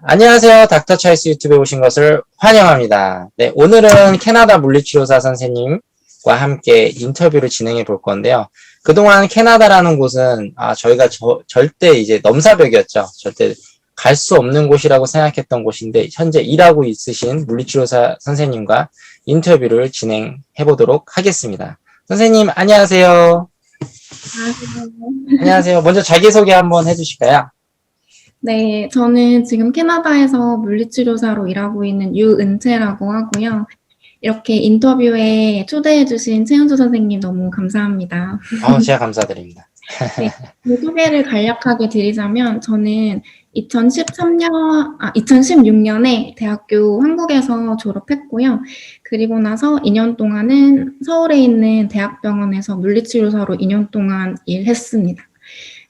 안녕하세요. 닥터 차이스 유튜브에 오신 것을 환영합니다. 네, 오늘은 캐나다 물리치료사 선생님과 함께 인터뷰를 진행해 볼 건데요. 그동안 캐나다라는 곳은 저희가 절대 이제 넘사벽이었죠. 절대 갈 수 없는 곳이라고 생각했던 곳인데 현재 일하고 있으신 물리치료사 선생님과 인터뷰를 진행해 보도록 하겠습니다. 선생님 안녕하세요. 안녕하세요. 안녕하세요. 먼저 자기소개 한번 해주실까요? 네, 저는 지금 캐나다에서 물리치료사로 일하고 있는 유은채라고 하고요. 이렇게 인터뷰에 초대해주신 최은주 선생님 너무 감사합니다. 제가 감사드립니다. 네, 그 소개를 간략하게 드리자면 저는 2016년에 대학교 한국에서 졸업했고요. 그리고 나서 2년 동안은 서울에 있는 대학병원에서 물리치료사로 2년 동안 일했습니다.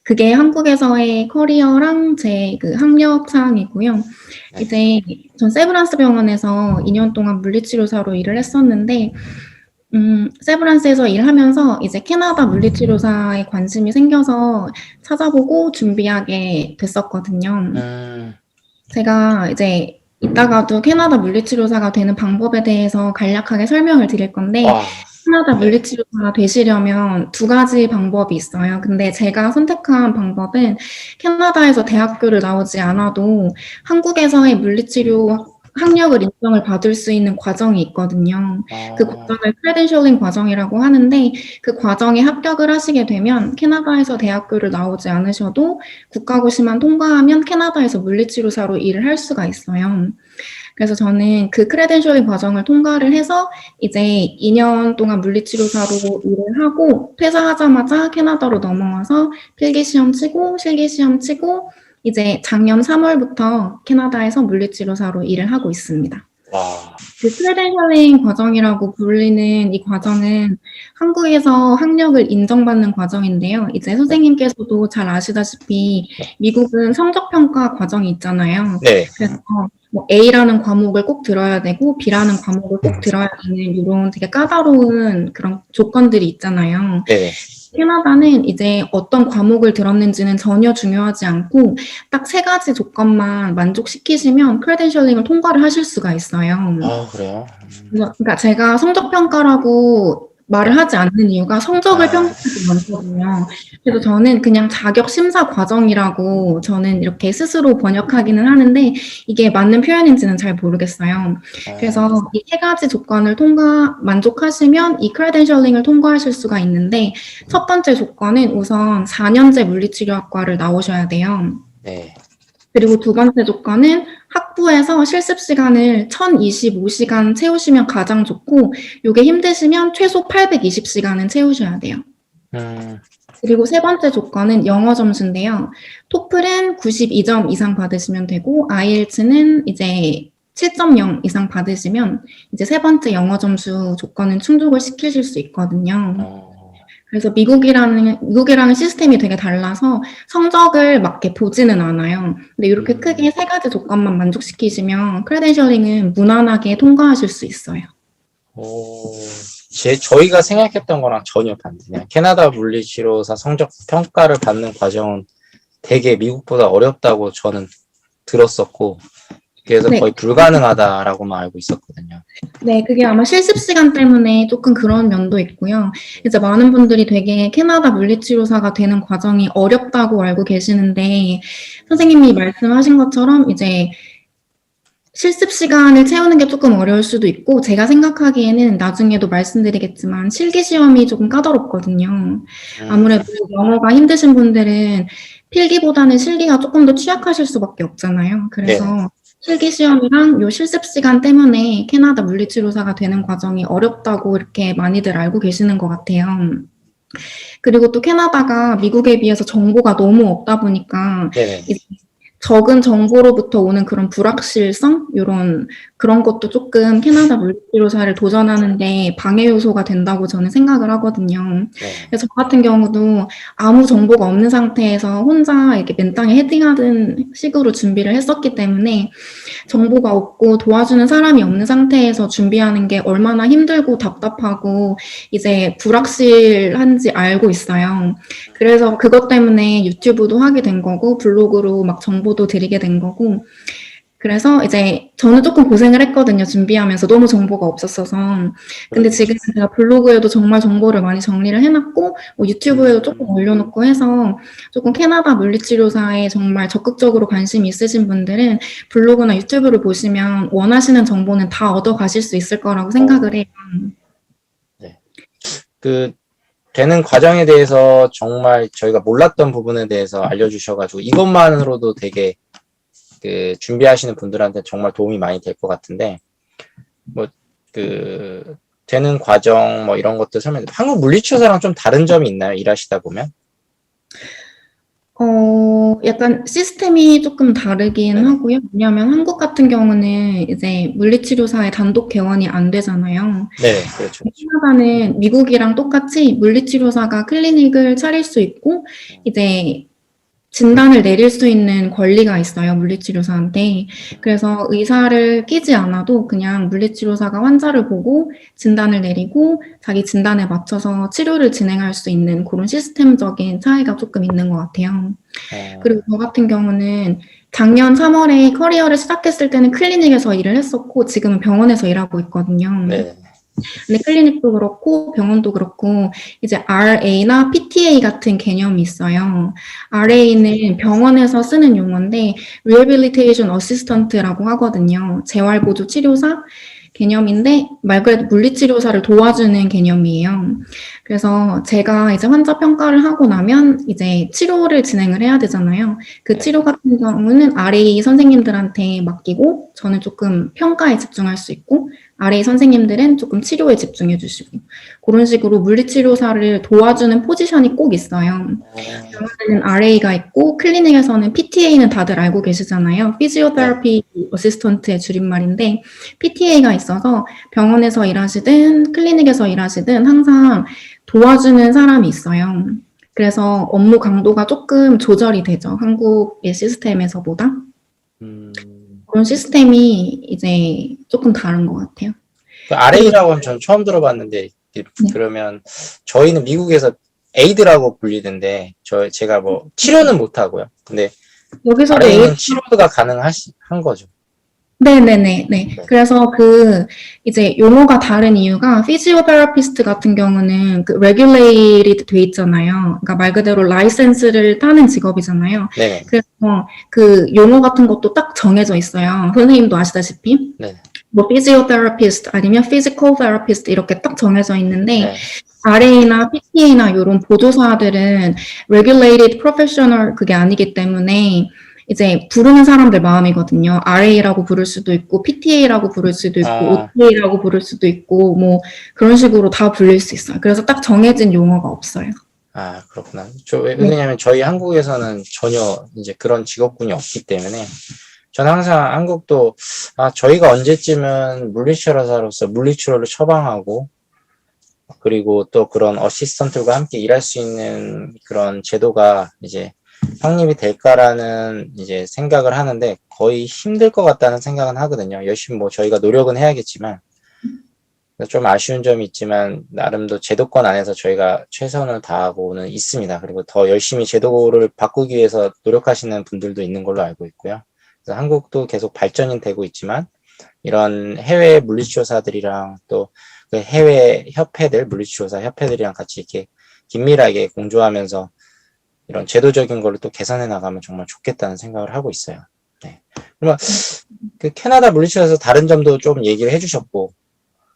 그게 한국에서의 커리어랑 제 그 학력 사항이고요. 이제 전 세브란스 병원에서 2년 동안 물리치료사로 일을 했었는데, 세브란스에서 일하면서 이제 캐나다 물리치료사에 관심이 생겨서 찾아보고 준비하게 됐었거든요. 제가 이제 이따가도 캐나다 물리치료사가 되는 방법에 대해서 간략하게 설명을 드릴 건데, 캐나다 물리치료사가 되시려면 두 가지 방법이 있어요. 근데 제가 선택한 방법은 캐나다에서 대학교를 나오지 않아도 한국에서의 물리치료 학력을 인정을 받을 수 있는 과정이 있거든요. 그 과정을 크레덴셜링 과정이라고 하는데 그 과정에 합격을 하시게 되면 캐나다에서 대학교를 나오지 않으셔도 국가고시만 통과하면 캐나다에서 물리치료사로 일을 할 수가 있어요. 그래서 저는 그 크레덴셜링 과정을 통과를 해서 이제 2년 동안 물리치료사로 일을 하고 퇴사하자마자 캐나다로 넘어와서 필기시험 치고 실기시험 치고 이제 작년 3월부터 캐나다에서 물리치료사로 일을 하고 있습니다. 그 크레덴셜링 과정이라고 불리는 이 과정은 한국에서 학력을 인정받는 과정인데요. 이제 선생님께서도 잘 아시다시피 미국은 성적평가 과정이 있잖아요. 네. 그래서 뭐 A라는 과목을 꼭 들어야 되고 B라는 과목을 꼭 들어야 되는 이런 되게 까다로운 그런 조건들이 있잖아요. 네. 캐나다는 이제 어떤 과목을 들었는지는 전혀 중요하지 않고 딱 3가지 조건만 만족시키시면 크레덴셜링을 통과를 하실 수가 있어요. 그래요? 그러니까 제가 성적평가라고 말을 하지 않는 이유가 성적을 평가하지 않거든요. 그래서 저는 그냥 자격 심사 과정이라고 저는 이렇게 스스로 번역하기는 하는데 이게 맞는 표현인지는 잘 모르겠어요. 그래서 이 3가지 조건을 만족하시면 이 크레덴셜링을 통과하실 수가 있는데 첫 번째 조건은 우선 4년제 물리치료학과를 나오셔야 돼요. 네. 그리고 두 번째 조건은 학부에서 실습 시간을 1025시간 채우시면 가장 좋고 이게 힘드시면 최소 820시간은 채우셔야 돼요. 그리고 세 번째 조건은 영어 점수인데요. 토플은 92점 이상 받으시면 되고 IELTS는 이제 7.0 이상 받으시면 이제 세 번째 영어 점수 조건은 충족을 시키실 수 있거든요. 그래서 미국이랑은 시스템이 되게 달라서 성적을 막 이렇게 보지는 않아요. 근데 이렇게 크게 3가지 조건만 만족시키시면 크레덴셜링은 무난하게 통과하실 수 있어요. 저희가 생각했던 거랑 전혀 반대네요. 캐나다 물리치료사 성적 평가를 받는 과정은 되게 미국보다 어렵다고 저는 들었었고, 그래서 거의 불가능하다라고만 알고 있었거든요. 네, 그게 아마 실습 시간 때문에 조금 그런 면도 있고요. 이제 많은 분들이 되게 캐나다 물리치료사가 되는 과정이 어렵다고 알고 계시는데, 선생님이 말씀하신 것처럼 이제 실습 시간을 채우는 게 조금 어려울 수도 있고, 제가 생각하기에는 나중에도 말씀드리겠지만 실기시험이 조금 까다롭거든요. 아무래도 영어가 힘드신 분들은 필기보다는 실기가 조금 더 취약하실 수밖에 없잖아요. 그래서 실기시험이랑 요 실습 시간 때문에 캐나다 물리치료사가 되는 과정이 어렵다고 이렇게 많이들 알고 계시는 것 같아요. 그리고 또 캐나다가 미국에 비해서 정보가 너무 없다 보니까 적은 정보로부터 오는 그런 불확실성? 그런 것도 조금 캐나다 물리치료사를 도전하는데 방해 요소가 된다고 저는 생각을 하거든요. 그래서 저 같은 경우도 아무 정보가 없는 상태에서 혼자 이렇게 맨땅에 헤딩하는 식으로 준비를 했었기 때문에 정보가 없고 도와주는 사람이 없는 상태에서 준비하는 게 얼마나 힘들고 답답하고 이제 불확실한지 알고 있어요. 그래서 그것 때문에 유튜브도 하게 된 거고 블로그로 막 정보도 드리게 된 거고 그래서 이제 저는 조금 고생을 했거든요. 준비하면서 너무 정보가 없었어서. 근데 지금 제가 블로그에도 정말 정보를 많이 정리를 해놨고 뭐 유튜브에도 조금 올려놓고 해서 조금 캐나다 물리치료사에 정말 적극적으로 관심이 있으신 분들은 블로그나 유튜브를 보시면 원하시는 정보는 다 얻어가실 수 있을 거라고 생각을 해요. 네. 그 되는 과정에 대해서 정말 저희가 몰랐던 부분에 대해서 알려주셔가지고 이것만으로도 되게 그 준비하시는 분들한테 정말 도움이 많이 될 것 같은데 뭐 그 되는 과정 뭐 이런 것들 설명. 한국 물리치료사랑 좀 다른 점이 있나요? 일하시다 보면? 약간 시스템이 조금 다르긴 네네. 하고요. 왜냐하면 한국 같은 경우는 이제 물리치료사의 단독 개원이 안 되잖아요. 네, 그렇죠. 캐나다는 미국이랑 똑같이 물리치료사가 클리닉을 차릴 수 있고 이제 진단을 내릴 수 있는 권리가 있어요, 물리치료사한테. 그래서 의사를 끼지 않아도 그냥 물리치료사가 환자를 보고 진단을 내리고 자기 진단에 맞춰서 치료를 진행할 수 있는 그런 시스템적인 차이가 조금 있는 것 같아요. 그리고 저 같은 경우는 작년 3월에 커리어를 시작했을 때는 클리닉에서 일을 했었고 지금은 병원에서 일하고 있거든요. 네. 근데 클리닉도 그렇고 병원도 그렇고 이제 RA나 PTA 같은 개념이 있어요. RA는 병원에서 쓰는 용어인데 Rehabilitation Assistant라고 하거든요. 재활보조 치료사 개념인데 말 그대로 물리치료사를 도와주는 개념이에요. 그래서 제가 이제 환자 평가를 하고 나면 이제 치료를 진행을 해야 되잖아요. 그 치료 같은 경우는 RA 선생님들한테 맡기고 저는 조금 평가에 집중할 수 있고 RA 선생님들은 조금 치료에 집중해 주시고 그런 식으로 물리치료사를 도와주는 포지션이 꼭 있어요. 병원에는 RA가 있고 클리닉에서는 PTA는 다들 알고 계시잖아요. 피지오테라피 어시스턴트의 줄임말인데 PTA가 있어서 병원에서 일하시든 클리닉에서 일하시든 항상 도와주는 사람이 있어요. 그래서 업무 강도가 조금 조절이 되죠. 한국의 시스템에서보다. 그런 시스템이 이제 조금 다른 것 같아요. 그 RA라고 하면 전 처음 들어봤는데 그러면 저희는 미국에서 에이드라고 불리는데 제가 뭐 치료는 못 하고요. 근데 여기서도 RA는 치료가 가능한 거죠. 네네네. 네. 그래서 이제 용어가 다른 이유가 피지오테라피스트 같은 경우는 regulated 돼 있잖아요. 그러니까 말 그대로 라이센스를 따는 직업이잖아요. 네. 그래서 그 용어 같은 것도 딱 정해져 있어요. 선생님도 아시다시피. 네. 뭐 피지오테라피스트 아니면 피지컬 테라피스트 이렇게 딱 정해져 있는데 네. RA나 PTA나 이런 보조사들은 regulated professional 그게 아니기 때문에 이제 부르는 사람들 마음이거든요. RA라고 부를 수도 있고 PTA라고 부를 수도 있고 OTA라고 부를 수도 있고 뭐 그런 식으로 다 불릴 수 있어요. 그래서 딱 정해진 용어가 없어요. 아, 그렇구나. 왜냐면 저희 한국에서는 전혀 이제 그런 직업군이 없기 때문에 전 항상 한국도 저희가 언제쯤은 물리치료사로서 물리치료를 처방하고 그리고 또 그런 어시스턴트들과 함께 일할 수 있는 그런 제도가 이제 확립이 될까라는 이제 생각을 하는데 거의 힘들 것 같다는 생각은 하거든요. 열심히 뭐 저희가 노력은 해야겠지만 좀 아쉬운 점이 있지만 나름도 제도권 안에서 저희가 최선을 다하고는 있습니다. 그리고 더 열심히 제도를 바꾸기 위해서 노력하시는 분들도 있는 걸로 알고 있고요. 그래서 한국도 계속 발전이 되고 있지만 이런 해외 물리치료사들이랑 또 그 해외 협회들, 물리치료사 협회들이랑 같이 이렇게 긴밀하게 공조하면서 이런 제도적인 거를 또 개선해 나가면 정말 좋겠다는 생각을 하고 있어요. 네. 그러면 그 캐나다 물리치료에서 다른 점도 좀 얘기를 해주셨고,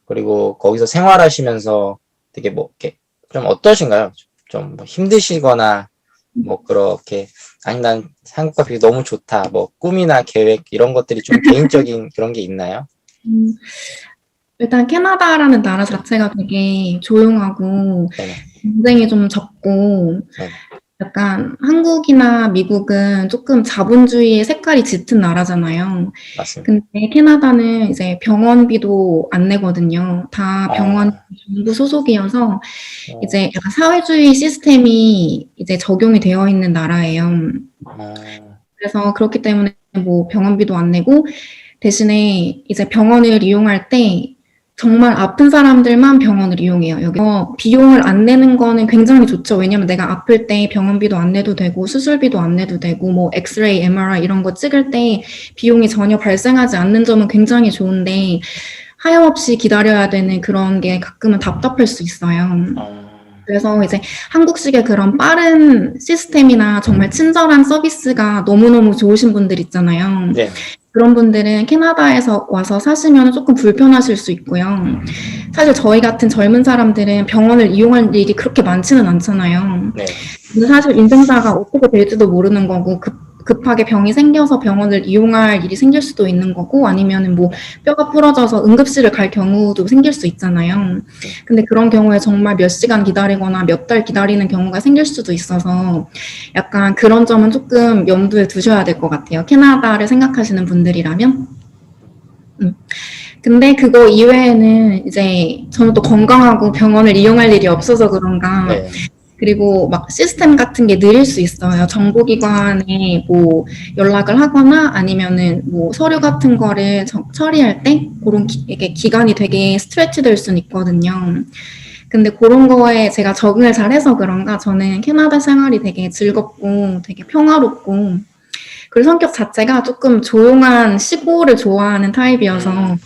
그리고 거기서 생활하시면서 되게 뭐 이렇게 좀 어떠신가요? 좀 뭐 힘드시거나 뭐 그렇게 아니 난 한국과 비교 너무 좋다, 뭐 꿈이나 계획 이런 것들이 좀 개인적인 그런 게 있나요? 일단 캐나다라는 나라 자체가 되게 조용하고 네네. 경쟁이 좀 적고 네네. 약간 한국이나 미국은 조금 자본주의의 색깔이 짙은 나라잖아요. 맞습니다. 근데 캐나다는 이제 병원비도 안 내거든요. 다 병원 정부 소속이어서 이제 약간 사회주의 시스템이 이제 적용이 되어 있는 나라예요. 그래서 그렇기 때문에 뭐 병원비도 안 내고 대신에 이제 병원을 이용할 때 정말 아픈 사람들만 병원을 이용해요. 여기 비용을 안 내는 거는 굉장히 좋죠. 왜냐면 내가 아플 때 병원비도 안 내도 되고 수술비도 안 내도 되고 뭐 엑스레이, MRI 이런 거 찍을 때 비용이 전혀 발생하지 않는 점은 굉장히 좋은데 하염없이 기다려야 되는 그런 게 가끔은 답답할 수 있어요. 그래서 이제 한국식의 그런 빠른 시스템이나 정말 친절한 서비스가 너무너무 좋으신 분들 있잖아요. 네. 그런 분들은 캐나다에서 와서 사시면 조금 불편하실 수 있고요. 사실 저희 같은 젊은 사람들은 병원을 이용할 일이 그렇게 많지는 않잖아요. 네. 근데 사실 인생사가 어떻게 될지도 모르는 거고 급하게 병이 생겨서 병원을 이용할 일이 생길 수도 있는 거고 아니면은 뭐 뼈가 부러져서 응급실을 갈 경우도 생길 수 있잖아요. 근데 그런 경우에 정말 몇 시간 기다리거나 몇 달 기다리는 경우가 생길 수도 있어서 약간 그런 점은 조금 염두에 두셔야 될 것 같아요. 캐나다를 생각하시는 분들이라면. 근데 그거 이외에는 이제 저는 또 건강하고 병원을 이용할 일이 없어서 그런가 네. 그리고 막 시스템 같은 게 느릴 수 있어요. 정보기관에 뭐 연락을 하거나 아니면은 뭐 서류 같은 거를 처리할 때 그런 이게 기간이 되게 스트레치 될 수는 있거든요. 근데 그런 거에 제가 적응을 잘해서 그런가 저는 캐나다 생활이 되게 즐겁고 되게 평화롭고 그리고 성격 자체가 조금 조용한 시골을 좋아하는 타입이어서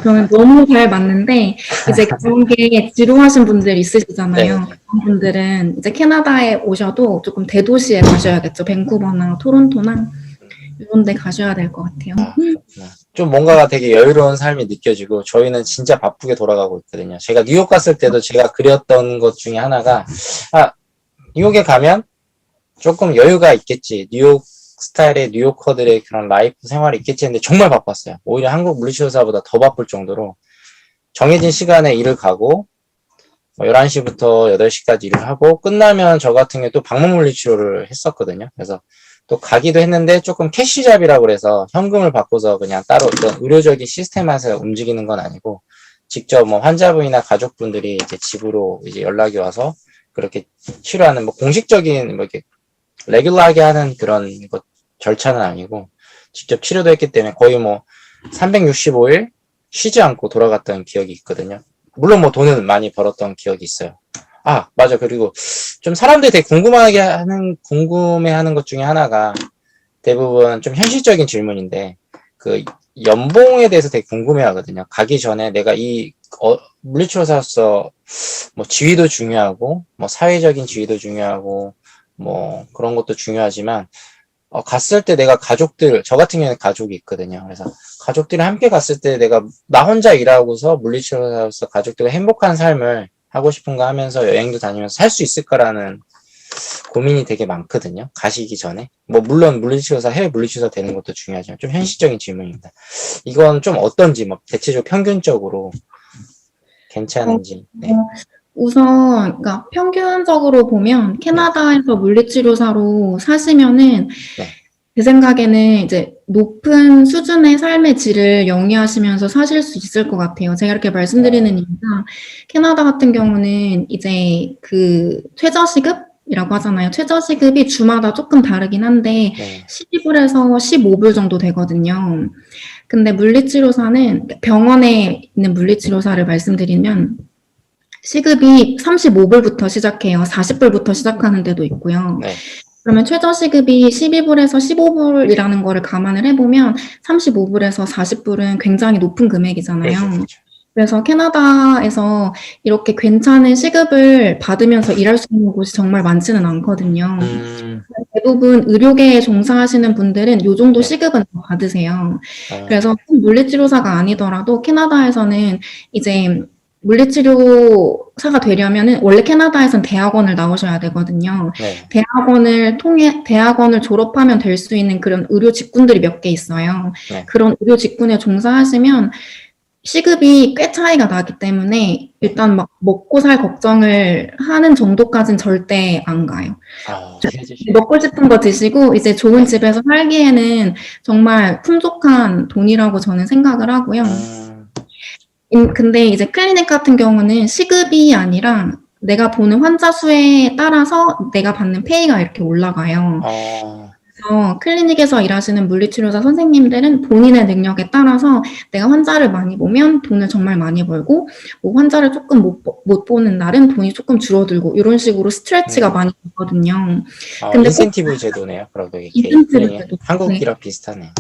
저는 너무 잘 맞는데 이제 그런 게 지루하신 분들 있으시잖아요. 네. 그런 분들은 이제 캐나다에 오셔도 조금 대도시에 가셔야겠죠. 밴쿠버나 토론토나 이런 데 가셔야 될 것 같아요. 좀 뭔가가 되게 여유로운 삶이 느껴지고 저희는 진짜 바쁘게 돌아가고 있거든요. 제가 뉴욕 갔을 때도 제가 그렸던 것 중에 하나가 뉴욕에 가면 조금 여유가 있겠지. 뉴욕 스타일의 뉴요커들의 그런 라이프 생활이 있겠지 했는데 정말 바빴어요. 오히려 한국 물리치료사보다 더 바쁠 정도로 정해진 시간에 일을 가고 11시부터 8시까지 일을 하고 끝나면 저 같은 경우 또 방문 물리치료를 했었거든요. 그래서 또 가기도 했는데 조금 캐시잡이라고 그래서 현금을 받고서 그냥 따로 어떤 의료적인 시스템에서 움직이는 건 아니고 직접 뭐 환자분이나 가족분들이 이제 집으로 이제 연락이 와서 그렇게 치료하는 뭐 공식적인 뭐 이렇게 레귤러하게 하는 그런 것 절차는 아니고 직접 치료도 했기 때문에 거의 뭐 365일 쉬지 않고 돌아갔던 기억이 있거든요. 물론 뭐 돈은 많이 벌었던 기억이 있어요. 맞아. 그리고 좀 사람들이 되게 궁금해하는 것 중에 하나가 대부분 좀 현실적인 질문인데 그 연봉에 대해서 되게 궁금해하거든요. 가기 전에 내가 물리치료사로서 뭐 지위도 중요하고 뭐 사회적인 지위도 중요하고 뭐 그런 것도 중요하지만 갔을 때 내가 저 같은 경우는 가족이 있거든요. 그래서 가족들이 함께 갔을 때 나 혼자 일하고서 물리치료사로서 가족들과 행복한 삶을 하고 싶은가 하면서 여행도 다니면서 살 수 있을까라는 고민이 되게 많거든요. 가시기 전에. 뭐 물론 해외 물리치료사 되는 것도 중요하지만 좀 현실적인 질문입니다. 이건 좀 어떤지 뭐 대체적으로 평균적으로 괜찮은지. 네. 우선 그러니까 평균적으로 보면 캐나다에서 물리치료사로 사시면은 네. 제 생각에는 이제 높은 수준의 삶의 질을 영위하시면서 사실 수 있을 것 같아요. 제가 이렇게 말씀드리는 이유가 캐나다 같은 경우는 이제 그 최저시급이라고 하잖아요. 최저시급이 주마다 조금 다르긴 한데 12불에서 15불 정도 되거든요. 근데 물리치료사는 병원에 있는 물리치료사를 말씀드리면 시급이 35불부터 시작해요. 40불부터 시작하는 데도 있고요. 네. 그러면 최저시급이 12불에서 15불이라는 거를 감안을 해보면 35불에서 40불은 굉장히 높은 금액이잖아요. 그렇죠. 그래서 캐나다에서 이렇게 괜찮은 시급을 받으면서 일할 수 있는 곳이 정말 많지는 않거든요. 대부분 의료계에 종사하시는 분들은 이 정도 시급은 받으세요. 그래서 물리치료사가 아니더라도 캐나다에서는 이제 물리치료사가 되려면은 원래 캐나다에선 대학원을 나오셔야 되거든요. 대학원을 졸업하면 될 수 있는 그런 의료 직군들이 몇 개 있어요. 그런 의료 직군에 종사하시면 시급이 꽤 차이가 나기 때문에 일단 막 먹고 살 걱정을 하는 정도까지는 절대 안 가요. 먹고 싶은 거 드시고 이제 좋은 집에서 살기에는 정말 풍족한 돈이라고 저는 생각을 하고요. 근데 이제 클리닉 같은 경우는 시급이 아니라 내가 보는 환자 수에 따라서 내가 받는 페이가 이렇게 올라가요. 클리닉에서 일하시는 물리치료사 선생님들은 본인의 능력에 따라서 내가 환자를 많이 보면 돈을 정말 많이 벌고, 뭐 환자를 조금 못 보는 날은 돈이 조금 줄어들고, 이런 식으로 스트레치가 음. 많이 있거든요. 근데 꼭 인센티브 제도네요. 그러도 이게 인센티브 클리닉. 제도. 네. 한국이랑 비슷하네.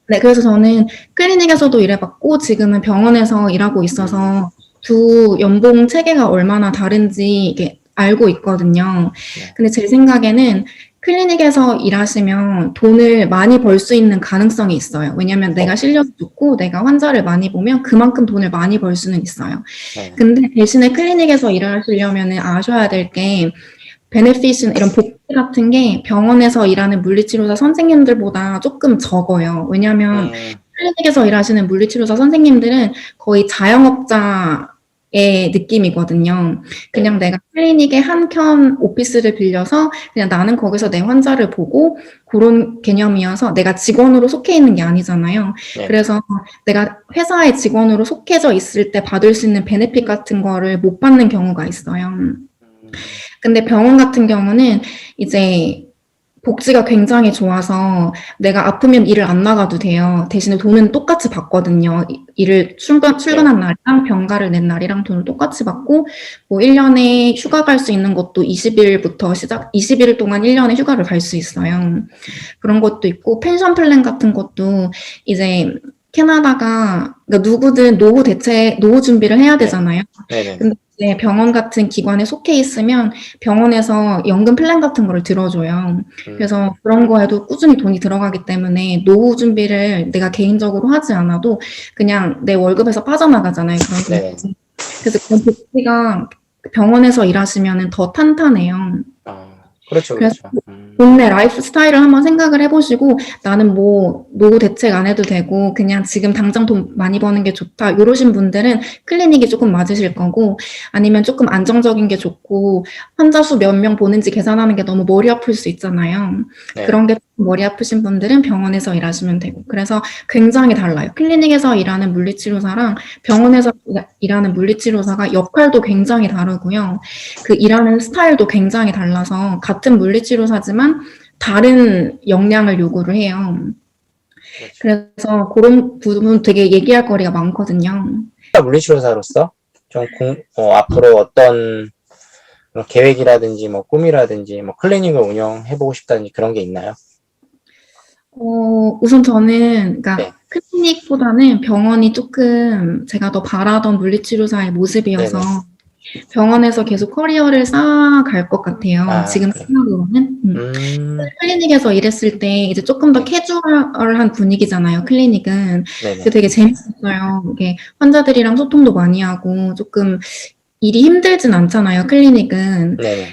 네, 그래서 저는 클리닉에서도 일해봤고, 지금은 병원에서 일하고 있어서 두 연봉 체계가 얼마나 다른지 이게 알고 있거든요. 네. 근데 제 생각에는 클리닉에서 일하시면 돈을 많이 벌 수 있는 가능성이 있어요. 왜냐면 내가 실력이 좋고 내가 환자를 많이 보면 그만큼 돈을 많이 벌 수는 있어요. 네. 근데 대신에 클리닉에서 일하시려면 아셔야 될 게 베네핏은 이런 복지 같은 게 병원에서 일하는 물리치료사 선생님들보다 조금 적어요. 왜냐하면 클리닉에서 일하시는 물리치료사 선생님들은 거의 자영업자의 느낌이거든요. 그냥 내가 클리닉의 한 켠 오피스를 빌려서 그냥 나는 거기서 내 환자를 보고 그런 개념이어서 내가 직원으로 속해 있는 게 아니잖아요. 네. 그래서 내가 회사의 직원으로 속해져 있을 때 받을 수 있는 베네핏 같은 거를 못 받는 경우가 있어요. 근데 병원 같은 경우는 이제 복지가 굉장히 좋아서 내가 아프면 일을 안 나가도 돼요. 대신에 돈은 똑같이 받거든요. 일을 출근한 날이랑 병가를 낸 날이랑 돈을 똑같이 받고, 뭐 1년에 휴가 갈 수 있는 것도 20일부터 20일 동안 1년에 휴가를 갈 수 있어요. 그런 것도 있고, 펜션 플랜 같은 것도 이제 캐나다가, 그러니까 누구든 노후 준비를 해야 되잖아요. 네네. 근데 이제 병원 같은 기관에 속해 있으면 병원에서 연금 플랜 같은 거를 들어줘요. 그래서 그런 거에도 꾸준히 돈이 들어가기 때문에 노후 준비를 내가 개인적으로 하지 않아도 그냥 내 월급에서 빠져나가잖아요. 그런 네. 돈이. 그래서 그런 복지가 병원에서 일하시면 더 탄탄해요. 그렇죠, 그래서 그렇죠. 본인의 라이프 스타일을 한번 생각을 해보시고 나는 뭐 노후 대책 안 해도 되고 그냥 지금 당장 돈 많이 버는 게 좋다 이러신 분들은 클리닉이 조금 맞으실 거고, 아니면 조금 안정적인 게 좋고 환자 수 몇 명 보는지 계산하는 게 너무 머리 아플 수 있잖아요. 네. 그런 게 머리 아프신 분들은 병원에서 일하시면 되고, 그래서 굉장히 달라요. 클리닉에서 일하는 물리치료사랑 병원에서 일하는 물리치료사가 역할도 굉장히 다르고요. 그 일하는 스타일도 굉장히 달라서 같은 물리치료사지만 다른 역량을 요구를 해요. 그래서 그런 부분 되게 얘기할 거리가 많거든요. 물리치료사로서 좀 앞으로 어떤 계획이라든지 뭐 꿈이라든지 뭐 클리닉을 운영해보고 싶다든지 그런 게 있나요? 우선 저는 그러니까 네. 클리닉보다는 병원이 조금 제가 더 바라던 물리치료사의 모습이어서 네네. 병원에서 계속 커리어를 쌓아갈 것 같아요. 지금 그래요? 생각으로는. 클리닉에서 일했을 때 이제 조금 더 캐주얼한 분위기잖아요. 클리닉은. 네네. 되게 재밌었어요. 이게 환자들이랑 소통도 많이 하고 조금 일이 힘들진 않잖아요. 클리닉은. 네네.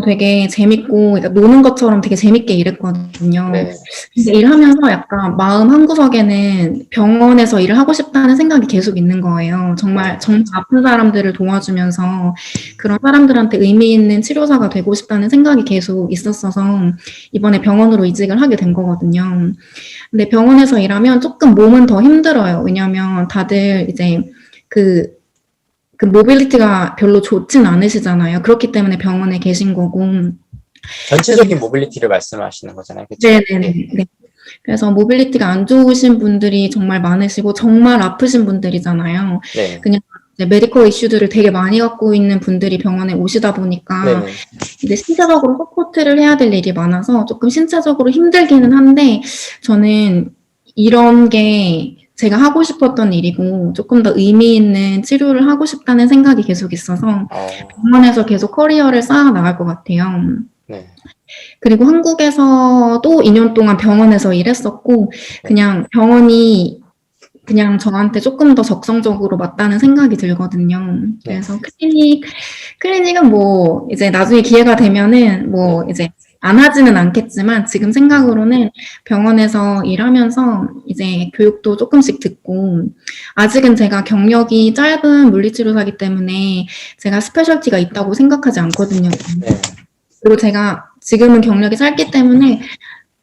되게 재밌고, 그러니까 노는 것처럼 되게 재밌게 일했거든요. 네네. 근데 일하면서 약간 마음 한구석에는 병원에서 일을 하고 싶다는 생각이 계속 있는 거예요. 정말 아픈 사람들을 도와주면서 그런 사람들한테 의미 있는 치료사가 되고 싶다는 생각이 계속 있었어서 이번에 병원으로 이직을 하게 된 거거든요. 근데 병원에서 일하면 조금 몸은 더 힘들어요. 왜냐하면 다들 이제 그 모빌리티가 별로 좋진 않으시잖아요. 그렇기 때문에 병원에 계신 거고. 전체적인 모빌리티를 말씀하시는 거잖아요. 그쵸? 네네네. 네. 그래서 모빌리티가 안 좋으신 분들이 정말 많으시고 정말 아프신 분들이잖아요. 네. 그냥 이제 메디컬 이슈들을 되게 많이 갖고 있는 분들이 병원에 오시다 보니까 네네. 이제 신체적으로 서포트를 해야 될 일이 많아서 조금 신체적으로 힘들기는 한데, 저는 이런 게 제가 하고 싶었던 일이고 조금 더 의미 있는 치료를 하고 싶다는 생각이 계속 있어서 병원에서 계속 커리어를 쌓아 나갈 것 같아요. 네. 그리고 한국에서도 2년 동안 병원에서 일했었고, 그냥 병원이 그냥 저한테 조금 더 적성적으로 맞다는 생각이 들거든요. 그래서 클리닉은 뭐 이제 나중에 기회가 되면은 뭐 이제 안 하지는 않겠지만 지금 생각으로는 병원에서 일하면서 이제 교육도 조금씩 듣고, 아직은 제가 경력이 짧은 물리치료사이기 때문에 제가 스페셜티가 있다고 생각하지 않거든요. 네. 그리고 제가 지금은 경력이 짧기 때문에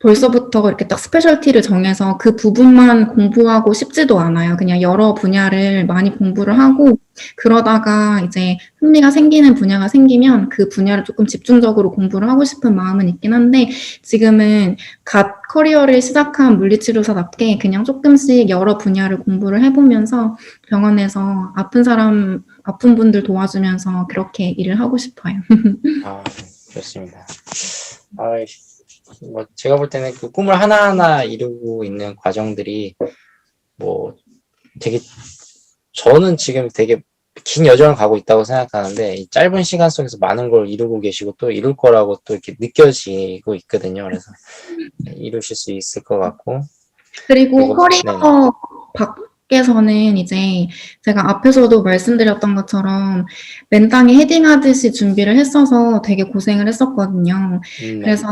벌써부터 이렇게 딱 스페셜티를 정해서 그 부분만 공부하고 싶지도 않아요. 그냥 여러 분야를 많이 공부를 하고 그러다가 이제 흥미가 생기는 분야가 생기면 그 분야를 조금 집중적으로 공부를 하고 싶은 마음은 있긴 한데 지금은 갓 커리어를 시작한 물리치료사답게 그냥 조금씩 여러 분야를 공부를 해보면서 병원에서 아픈 분들 도와주면서 그렇게 일을 하고 싶어요. 아, 좋습니다. 아, 뭐 제가 볼 때는 그 꿈을 하나하나 이루고 있는 과정들이 뭐 되게 저는 지금 되게 긴 여정을 가고 있다고 생각하는데 이 짧은 시간 속에서 많은 걸 이루고 계시고 또 이룰 거라고 또 이렇게 느껴지고 있거든요. 그래서 이루실 수 있을 것 같고 그리고 그리고 네네. 커리어 밖에서는 이제 제가 앞에서도 말씀드렸던 것처럼 맨땅에 헤딩하듯이 준비를 했어서 되게 고생을 했었거든요. 네. 그래서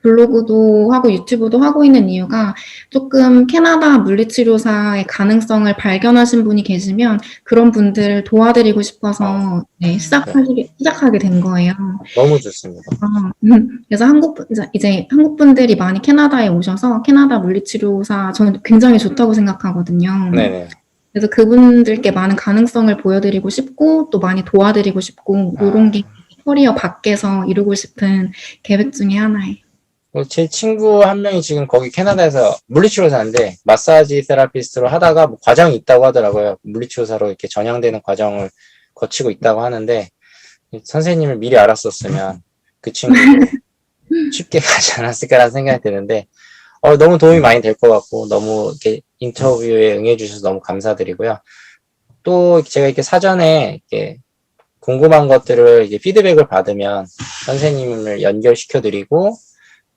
블로그도 하고 유튜브도 하고 있는 이유가 조금 캐나다 물리치료사의 가능성을 발견하신 분이 계시면 그런 분들을 도와드리고 어, 싶어서 네, 네. 시작하게 된 거예요. 너무 좋습니다. 그래서 이제 한국 분들이 많이 캐나다에 오셔서 캐나다 물리치료사 저는 굉장히 좋다고 생각하거든요. 네네. 그래서 그분들께 많은 가능성을 보여드리고 싶고 또 많이 도와드리고 싶고 이런 아, 게 커리어 밖에서 이루고 싶은 계획 중에 하나예요. 제 친구 한 명이 지금 거기 캐나다에서 물리치료사인데 마사지 테라피스트로 하다가 뭐 과정이 있다고 하더라고요. 물리치료사로 이렇게 전향되는 과정을 거치고 있다고 하는데 선생님을 미리 알았었으면 그 친구도 쉽게 가지 않았을까라는 생각이 드는데 너무 도움이 많이 될 것 같고 너무 이렇게 인터뷰에 응해주셔서 너무 감사드리고요. 또 제가 이렇게 사전에 이렇게 궁금한 것들을 이제 피드백을 받으면 선생님을 연결시켜드리고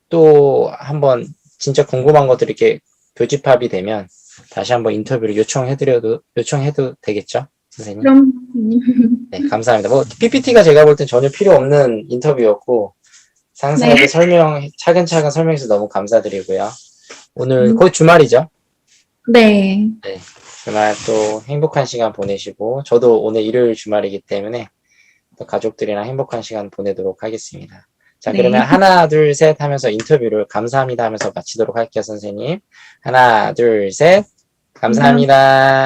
또 한번 진짜 궁금한 것들이 이렇게 교집합이 되면 다시 한번 인터뷰를 요청해도 되겠죠, 선생님? 그럼 네, 감사합니다. 뭐 PPT가 제가 볼 땐 전혀 필요 없는 인터뷰였고 네. 상세하게 차근차근 설명해서 너무 감사드리고요. 오늘 곧 주말이죠? 네. 네, 주말 또 행복한 시간 보내시고 저도 오늘 일요일 주말이기 때문에 또 가족들이랑 행복한 시간 보내도록 하겠습니다. 자, 그러면 네. 하나, 둘, 셋 하면서 인터뷰를 감사합니다 하면서 마치도록 할게요, 선생님. 하나, 둘, 셋. 감사합니다. 감사합니다.